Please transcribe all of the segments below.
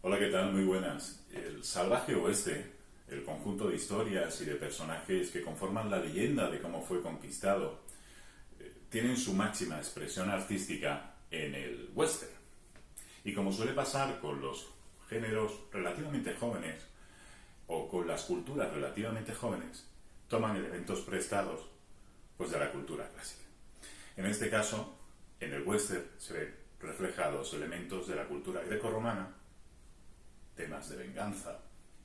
Hola, ¿qué tal? Muy buenas. El salvaje oeste, el conjunto de historias y de personajes que conforman la leyenda de cómo fue conquistado, tienen su máxima expresión artística en el western. Y como suele pasar con los géneros relativamente jóvenes o con las culturas relativamente jóvenes, toman elementos prestados pues de la cultura clásica. En este caso, en el western se ven reflejados elementos de la cultura grecorromana, temas de venganza,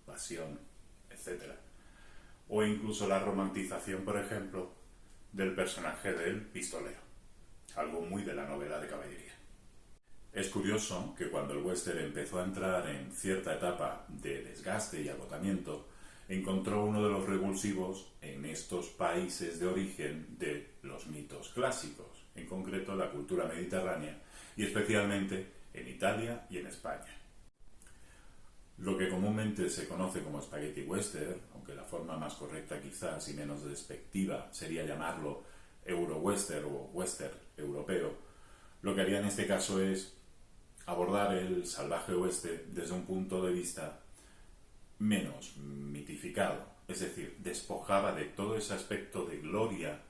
pasión, etc. O incluso la romantización, por ejemplo, del personaje del pistolero, algo muy de la novela de caballería. Es curioso que cuando el western empezó a entrar en cierta etapa de desgaste y agotamiento, encontró uno de los revulsivos en estos países de origen de los mitos clásicos, en concreto la cultura mediterránea y especialmente en Italia y en España. Lo que comúnmente se conoce como spaghetti western, aunque la forma más correcta quizás y menos despectiva sería llamarlo euro-western o western europeo, lo que haría en este caso es abordar el salvaje oeste desde un punto de vista menos mitificado, es decir, despojaba de todo ese aspecto de gloria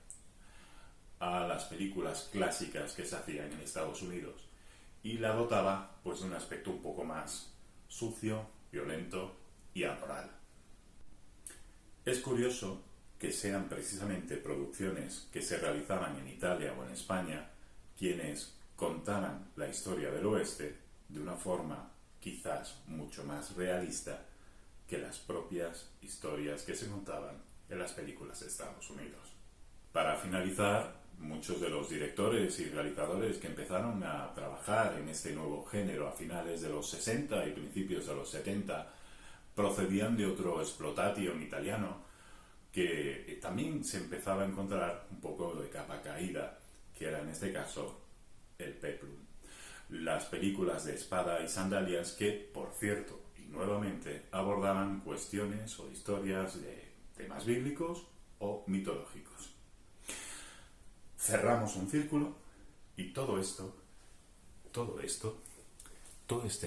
a las películas clásicas que se hacían en Estados Unidos y la dotaba pues de un aspecto un poco más sucio, violento y amoral. Es curioso que sean precisamente producciones que se realizaban en Italia o en España quienes contaran la historia del oeste de una forma quizás mucho más realista que las propias historias que se contaban en las películas de Estados Unidos. Para finalizar, muchos de los directores y realizadores que empezaron a trabajar en este nuevo género a finales de los 60 y principios de los 70 procedían de otro exploitation italiano que también se empezaba a encontrar un poco de capa caída, que era en este caso el peplum. Las películas de espada y sandalias que, por cierto, y nuevamente abordaban cuestiones o historias de temas bíblicos o mitológicos. Cerramos un círculo y todo este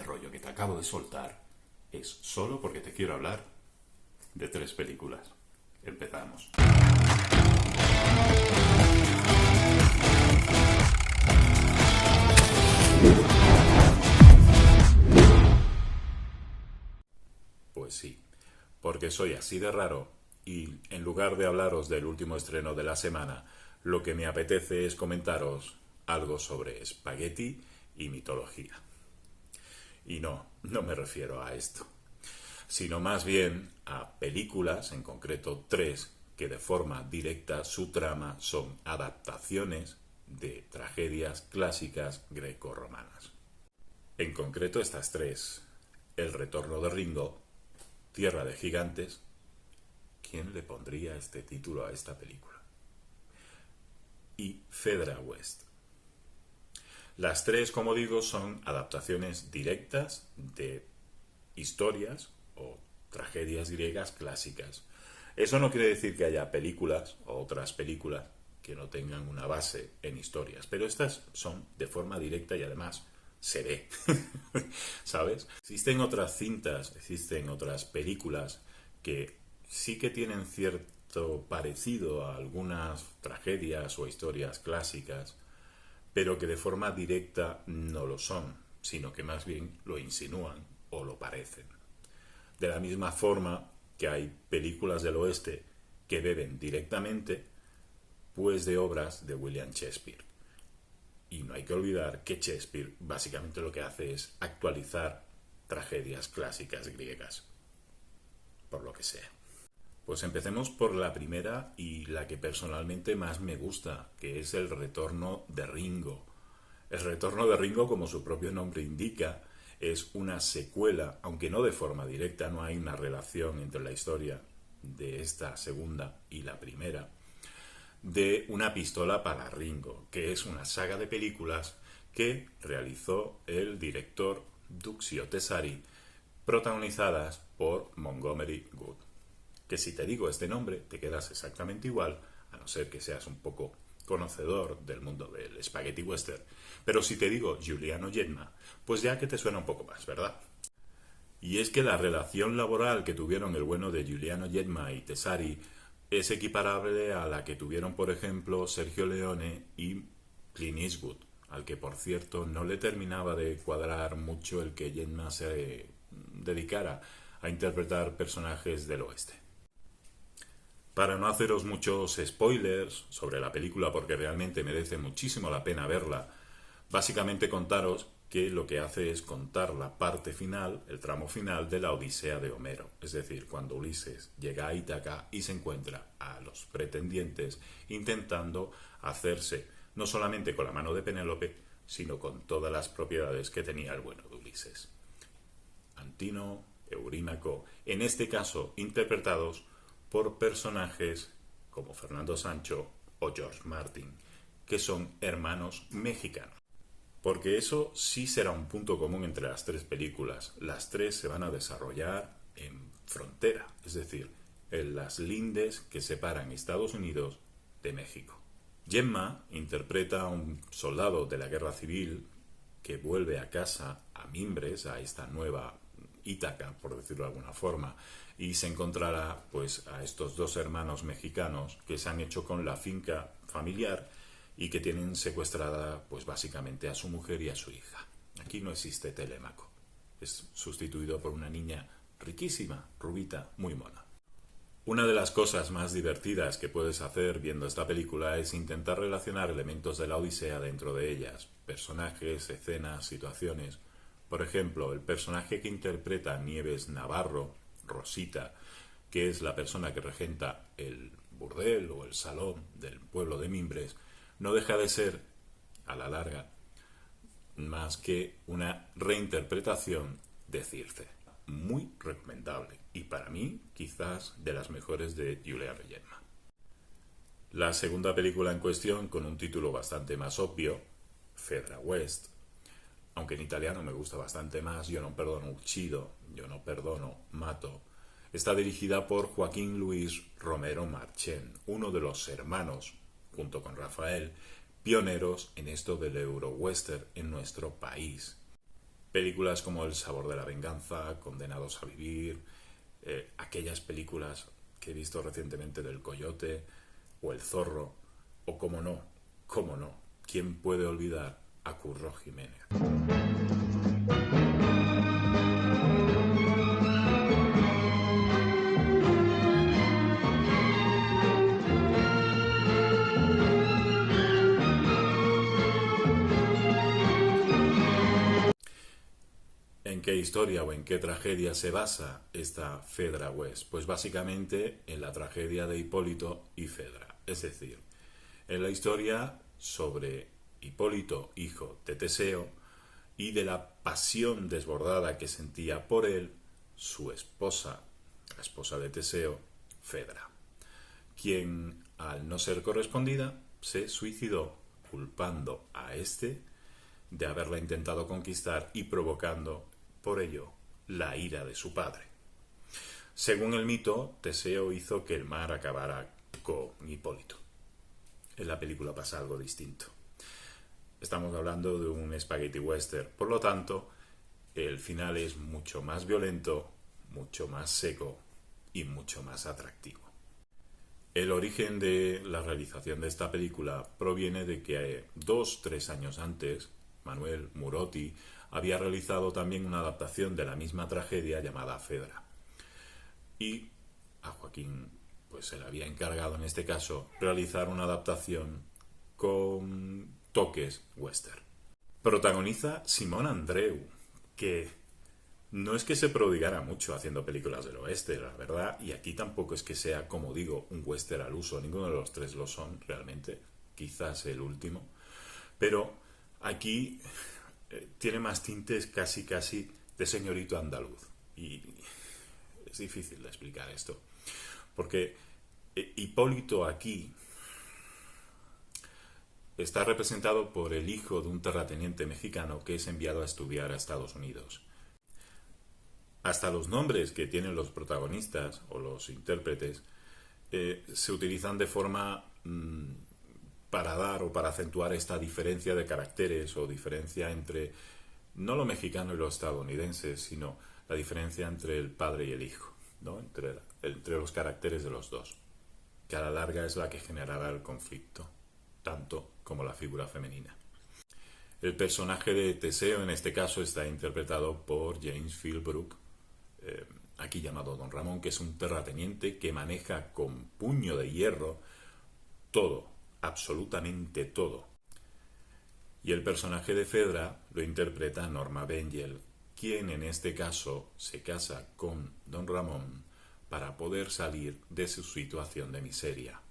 rollo que te acabo de soltar es solo porque te quiero hablar de 3 películas. Empezamos. Pues sí, porque soy así de raro y en lugar de hablaros del último estreno de la semana, lo que me apetece es comentaros algo sobre espagueti y mitología. Y no me refiero a esto, sino más bien a películas, en concreto 3, que de forma directa su trama son adaptaciones de tragedias clásicas grecorromanas. En concreto estas 3, El retorno de Ringo, Tierra de gigantes. ¿Quién le pondría este título a esta película? Y Fedra West. Las 3, como digo, son adaptaciones directas de historias o tragedias griegas clásicas. Eso no quiere decir que haya películas o otras películas que no tengan una base en historias, pero estas son de forma directa y además se ve, ¿sabes? Existen otras cintas, existen otras películas que sí que tienen cierto parecido a algunas tragedias o historias clásicas, pero que de forma directa no lo son, sino que más bien lo insinúan o lo parecen. De la misma forma que hay películas del oeste que beben directamente pues de obras de William Shakespeare. Y no hay que olvidar que Shakespeare básicamente lo que hace es actualizar tragedias clásicas griegas, por lo que sea. Pues empecemos por la primera y la que personalmente más me gusta, que es El retorno de Ringo. El retorno de Ringo, como su propio nombre indica, es una secuela, aunque no de forma directa, no hay una relación entre la historia de esta segunda y la primera, de Una pistola para Ringo, que es una saga de películas que realizó el director Duccio Tesari, protagonizadas por Montgomery Good. Que si te digo este nombre te quedas exactamente igual, a no ser que seas un poco conocedor del mundo del spaghetti western. Pero si te digo Giuliano Gemma, pues ya que te suena un poco más, ¿verdad? Y es que la relación laboral que tuvieron el bueno de Giuliano Gemma y Tessari es equiparable a la que tuvieron, por ejemplo, Sergio Leone y Clint Eastwood, al que, por cierto, no le terminaba de cuadrar mucho el que Gemma se dedicara a interpretar personajes del oeste. Para no haceros muchos spoilers sobre la película, porque realmente merece muchísimo la pena verla, básicamente contaros que lo que hace es contar la parte final, el tramo final de la Odisea de Homero, es decir, cuando Ulises llega a Ítaca y se encuentra a los pretendientes intentando hacerse no solamente con la mano de Penélope, sino con todas las propiedades que tenía el bueno de Ulises. Antino, Eurímaco, en este caso interpretados por personajes como Fernando Sancho o George Martin, que son hermanos mexicanos. Porque eso sí será un punto común entre las tres películas. Las tres se van a desarrollar en frontera, es decir, en las lindes que separan Estados Unidos de México. Gemma interpreta a un soldado de la guerra civil que vuelve a casa, a Mimbres, a esta nueva Ítaca, por decirlo de alguna forma, y se encontrará pues a estos dos hermanos mexicanos que se han hecho con la finca familiar y que tienen secuestrada pues básicamente a su mujer y a su hija. Aquí no existe Telémaco, es sustituido por una niña riquísima, rubita, muy mona. Una de las cosas más divertidas que puedes hacer viendo esta película es intentar relacionar elementos de la Odisea dentro de ellas, personajes, escenas, situaciones. Por ejemplo, el personaje que interpreta Nieves Navarro, Rosita, que es la persona que regenta el burdel o el salón del pueblo de Mimbres, no deja de ser, a la larga, más que una reinterpretación de Circe. Muy recomendable y para mí quizás de las mejores de Giuliano Gemma. La segunda película en cuestión, con un título bastante más obvio, Fedra West, aunque en italiano me gusta bastante más, Yo no perdono uccido, Yo no perdono mato, está dirigida por Joaquín Luis Romero Marchén, uno de los hermanos, junto con Rafael, pioneros en esto del Euro-Western en nuestro país. Películas como El sabor de la venganza, Condenados a vivir, aquellas películas que he visto recientemente del Coyote o El zorro, o cómo no, ¿quién puede olvidar a Curro Jiménez? ¿En qué historia o en qué tragedia se basa esta Fedra West? Pues básicamente en la tragedia de Hipólito y Fedra. Es decir, en la historia sobre Hipólito, hijo de Teseo, y de la pasión desbordada que sentía por él su esposa, la esposa de Teseo, Fedra, quien, al no ser correspondida, se suicidó culpando a este de haberla intentado conquistar y provocando por ello la ira de su padre. Según el mito, Teseo hizo que el mar acabara con Hipólito. En la película pasa algo distinto. Estamos hablando de un spaghetti western, por lo tanto, el final es mucho más violento, mucho más seco y mucho más atractivo. El origen de la realización de esta película proviene de que 2-3 años antes, Manuel Murotti había realizado también una adaptación de la misma tragedia llamada Fedra. Y a Joaquín pues se le había encargado en este caso realizar una adaptación con toques western. Protagoniza Simón Andreu, que no es que se prodigara mucho haciendo películas del oeste, la verdad, y aquí tampoco es que sea, como digo, un western al uso, ninguno de los tres lo son realmente, quizás el último, pero aquí tiene más tintes casi de señorito andaluz, y es difícil de explicar esto, porque Hipólito aquí está representado por el hijo de un terrateniente mexicano que es enviado a estudiar a Estados Unidos. Hasta los nombres que tienen los protagonistas o los intérpretes se utilizan de forma para dar o para acentuar esta diferencia de caracteres o diferencia entre no lo mexicano y lo estadounidense, sino la diferencia entre el padre y el hijo, ¿no? Entre los caracteres de los dos, que a la larga es la que generará el conflicto, tanto como la figura femenina. El personaje de Teseo en este caso está interpretado por James Philbrook, aquí llamado Don Ramón, que es un terrateniente que maneja con puño de hierro todo, absolutamente todo. Y el personaje de Fedra lo interpreta Norma Bengel, quien en este caso se casa con Don Ramón para poder salir de su situación de miseria.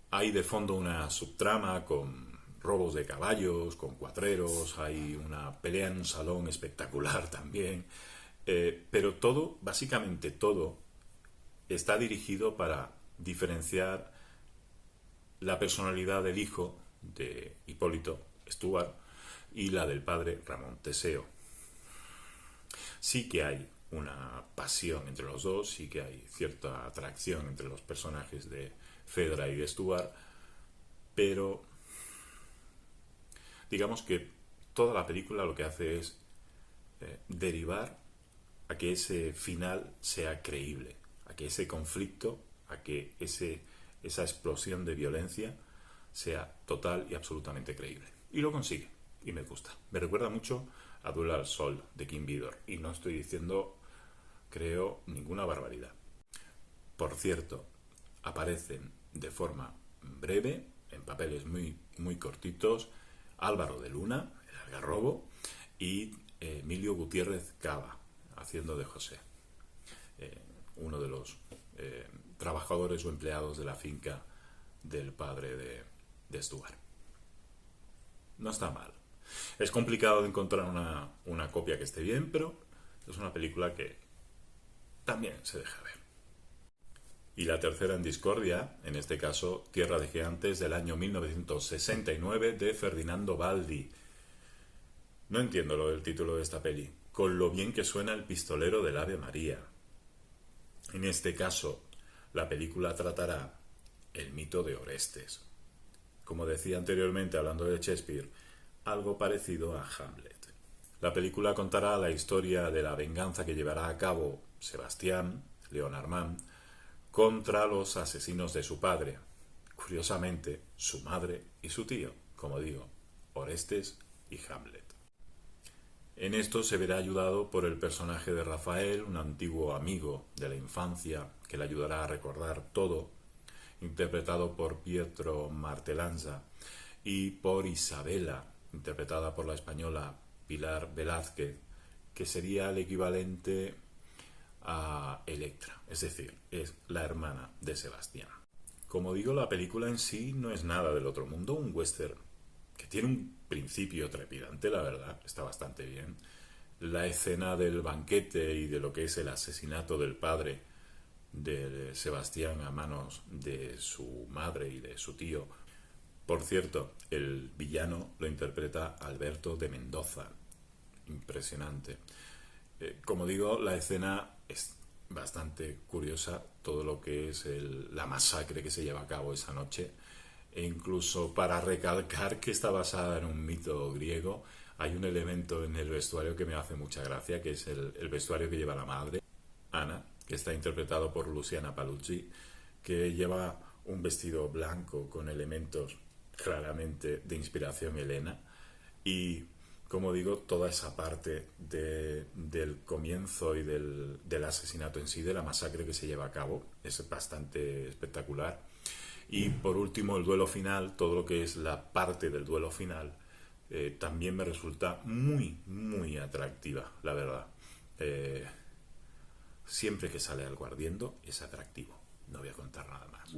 Hay de fondo una subtrama con robos de caballos, con cuatreros, hay una pelea en un salón espectacular también, pero todo, básicamente todo, está dirigido para diferenciar la personalidad del hijo de Hipólito Stuart y la del padre Ramón Teseo. Sí que hay una pasión entre los dos, sí que hay cierta atracción entre los personajes de Fedra y de Stuart, pero digamos que toda la película lo que hace es derivar a que ese final sea creíble, a que ese conflicto, a que esa explosión de violencia sea total y absolutamente creíble. Y lo consigue, y me gusta. Me recuerda mucho a Duel al Sol de Kim Vidor, y no estoy diciendo, creo, ninguna barbaridad. Por cierto, aparecen de forma breve, en papeles muy, muy cortitos, Álvaro de Luna, el algarrobo, y Emilio Gutiérrez Cava, haciendo de José, uno de los trabajadores o empleados de la finca del padre de Stuart. No está mal. Es complicado de encontrar una copia que esté bien, pero es una película que también se deja ver. Y la tercera en discordia, en este caso Tierra de Gigantes del año 1969 de Ferdinando Baldi. No entiendo lo del título de esta peli, con lo bien que suena el pistolero del Ave María. En este caso, la película tratará el mito de Orestes. Como decía anteriormente hablando de Shakespeare, algo parecido a Hamlet. La película contará la historia de la venganza que llevará a cabo Sebastián, León Armand, contra los asesinos de su padre, curiosamente su madre y su tío, como digo, Orestes y Hamlet. En esto se verá ayudado por el personaje de Rafael, un antiguo amigo de la infancia que le ayudará a recordar todo, interpretado por Pietro Martelanza, y por Isabela, interpretada por la española Pilar Velázquez, que sería el equivalente a Electra, es decir, es la hermana de Sebastián. Como digo, la película en sí no es nada del otro mundo, un western que tiene un principio trepidante, la verdad, está bastante bien. La escena del banquete y de lo que es el asesinato del padre de Sebastián a manos de su madre y de su tío. Por cierto, el villano lo interpreta Alberto de Mendoza. Impresionante. Como digo, la escena es bastante curiosa, todo lo que es la masacre que se lleva a cabo esa noche, e incluso para recalcar que está basada en un mito griego, hay un elemento en el vestuario que me hace mucha gracia, que es el vestuario que lleva la madre, Ana, que está interpretado por Luciana Paluzzi, que lleva un vestido blanco con elementos claramente de inspiración helena, y como digo, toda esa parte del comienzo y del asesinato en sí, de la masacre que se lleva a cabo, es bastante espectacular. Y por último, el duelo final, todo lo que es la parte del duelo final, también me resulta muy, muy atractiva, la verdad. Siempre que sale algo ardiendo es atractivo. No voy a contar nada más.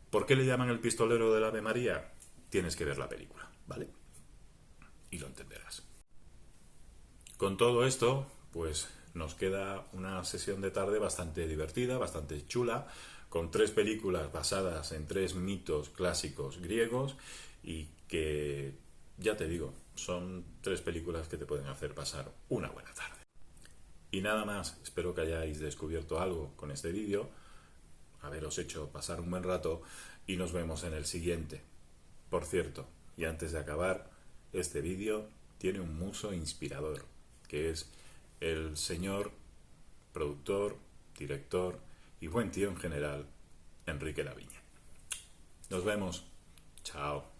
¿Por qué le llaman el pistolero del Ave María? Tienes que ver la película, ¿vale? Y lo entenderás. Con todo esto, pues nos queda una sesión de tarde bastante divertida, bastante chula, con 3 películas basadas en 3 mitos clásicos griegos y que, ya te digo, son 3 películas que te pueden hacer pasar una buena tarde. Y nada más, espero que hayáis descubierto algo con este vídeo, haberos hecho pasar un buen rato y nos vemos en el siguiente. Por cierto, y antes de acabar este vídeo, tiene un muso inspirador, que es el señor productor, director y buen tío en general, Enrique Laviña. Nos vemos. Chao.